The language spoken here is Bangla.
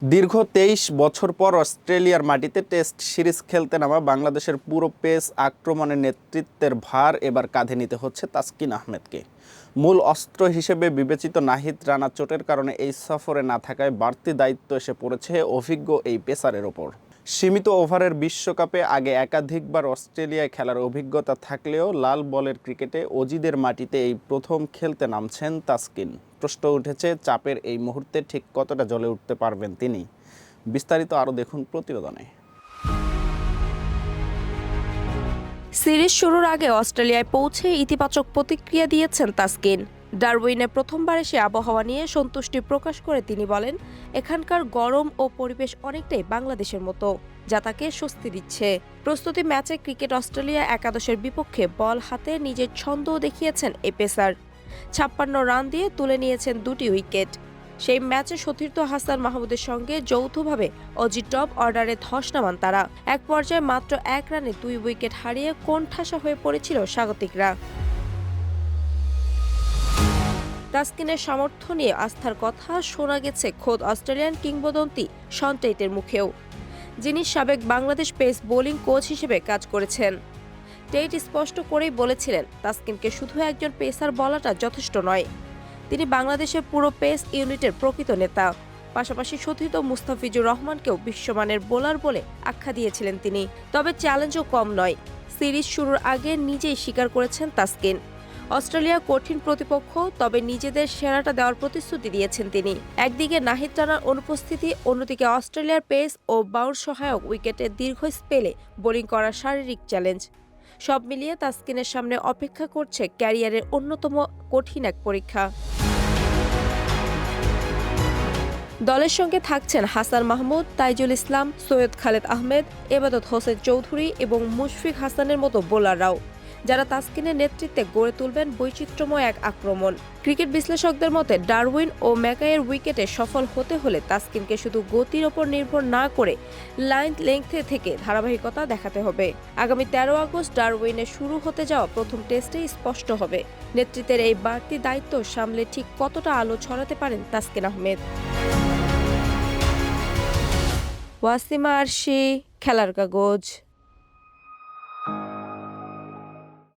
দীর্ঘ ২৩ বছর পর অস্ট্রেলিয়ার মাটিতে টেস্ট সিরিজ খেলতে নামা বাংলাদেশের পুরো পেস আক্রমণের নেতৃত্বের ভার এবার কাঁধে নিতে হচ্ছে তাসকিন আহমেদকে। মূল অস্ত্র হিসেবে বিবেচিত নাহিদ রানা চোটের কারণে এই সফরে না থাকায় বাড়তি দায়িত্ব এসে পড়েছে অভিজ্ঞ এই পেসারের ওপর। সীমিত ওভারের বিশ্বকাপে আগে একাধিকবার অস্ট্রেলিয়ায় খেলার অভিজ্ঞতা থাকলেও লাল বলের ক্রিকেটে অজিদের মাটিতে এই প্রথম খেলতে নামছেন তাসকিন। প্রশ্ন উঠেছে চাপের এই মুহূর্তে ঠিক কতটা জ্বলে উঠতে পারবেন তিনি। বিস্তারিত আরও দেখুন প্রতিবেদনে। সিরিজ শুরুর আগে অস্ট্রেলিয়ায় পৌঁছে ইতিবাচক প্রতিক্রিয়া দিয়েছেন তাসকিন। ডারউইনে প্রথমবার এসে আবহাওয়া নিয়ে সন্তুষ্টি প্রকাশ করে তিনি বলেন, এখানকার গরম ও পরিবেশ অনেকটাই বাংলাদেশের মতো, যা তাকে স্বস্তি দিচ্ছে। প্রস্তুতি ম্যাচে ক্রিকেট অস্ট্রেলিয়া একাদশের বিপক্ষে বল হাতে নিজের ছন্দও দেখিয়েছেন এই পেসার। ৫৬ রান দিয়ে তুলে নিয়েছেন ২টি উইকেট। সেই ম্যাচে সতীর্থ হাসান মাহমুদের সঙ্গে যৌথভাবে অজি টপ অর্ডারে ধস নামান তারা। এক পর্যায়ে মাত্র ১ রানে ২ উইকেট হারিয়ে কোণঠাসা হয়ে পড়েছিল স্বাগতিকরা। তাসকিনের সামর্থ্য নিয়ে আস্থার কথা শোনা গেছে খোদ অস্ট্রেলিয়ান কিংবদন্তি শন টেইটের মুখেও, যিনি সাবেক বাংলাদেশ পেস বোলিং কোচ হিসেবে কাজ করেছেন। টেইট স্পষ্ট করেই বলেছিলেন, তাসকিনকে শুধু একজন পেসার বলাটা যথেষ্ট নয়, তিনি বাংলাদেশের পুরো পেস ইউনিটের প্রকৃত নেতা। পাশাপাশি সতীর্থ মুস্তাফিজুর রহমানকেও বিশ্বমানের বোলার বলে আখ্যা দিয়েছিলেন তিনি। তবে চ্যালেঞ্জও কম নয়। সিরিজ শুরুর আগে নিজেই স্বীকার করেছেন তাসকিন, অস্ট্রেলিয়া কঠিন প্রতিপক্ষ, তবে নিজেদের সেরাটা দেওয়ার প্রতিশ্রুতি দিয়েছেন তিনি। একদিকে নাহিদ রানার অনুপস্থিতি, অন্যদিকে অস্ট্রেলিয়ার পেস ও বাউন্স সহায়ক উইকেটের দীর্ঘ স্পেলে বোলিং করার শারীরিক চ্যালেঞ্জ, সব মিলিয়ে তাসকিনের সামনে অপেক্ষা করছে ক্যারিয়ারের অন্যতম কঠিন এক পরীক্ষা। দলের সঙ্গে থাকছেন হাসান মাহমুদ, তাইজুল ইসলাম, সৈয়দ খালেদ আহমেদ, এবাদত হোসেন চৌধুরী এবং মুশফিক হাসানের মতো বোলাররাও, যারা তাসকিনের নেতৃত্বে গড়ে তুলবেন বৈচিত্র্যময় এক আক্রমণ। ক্রিকেট বিশ্লেষকদের মতে ডারউইন ও ম্যাকাইয়ের উইকেটে সফল হতে হলে তাসকিনকে শুধু গতির ওপর নির্ভর না করে লাইন লেংথে থেকে ধারাবাহিকতা দেখাতে হবে। আগামী ১৩ আগস্ট ডারউইনে শুরু হতে যাওয়া প্রথম টেস্টেই স্পষ্ট হবে নেতৃত্বের এই বাড়তি দায়িত্ব সামলে ঠিক কতটা আলো ছড়াতে পারেন তাসকিন আহমেদ। ওয়াসিমা আরশি, খেলার কাগজ।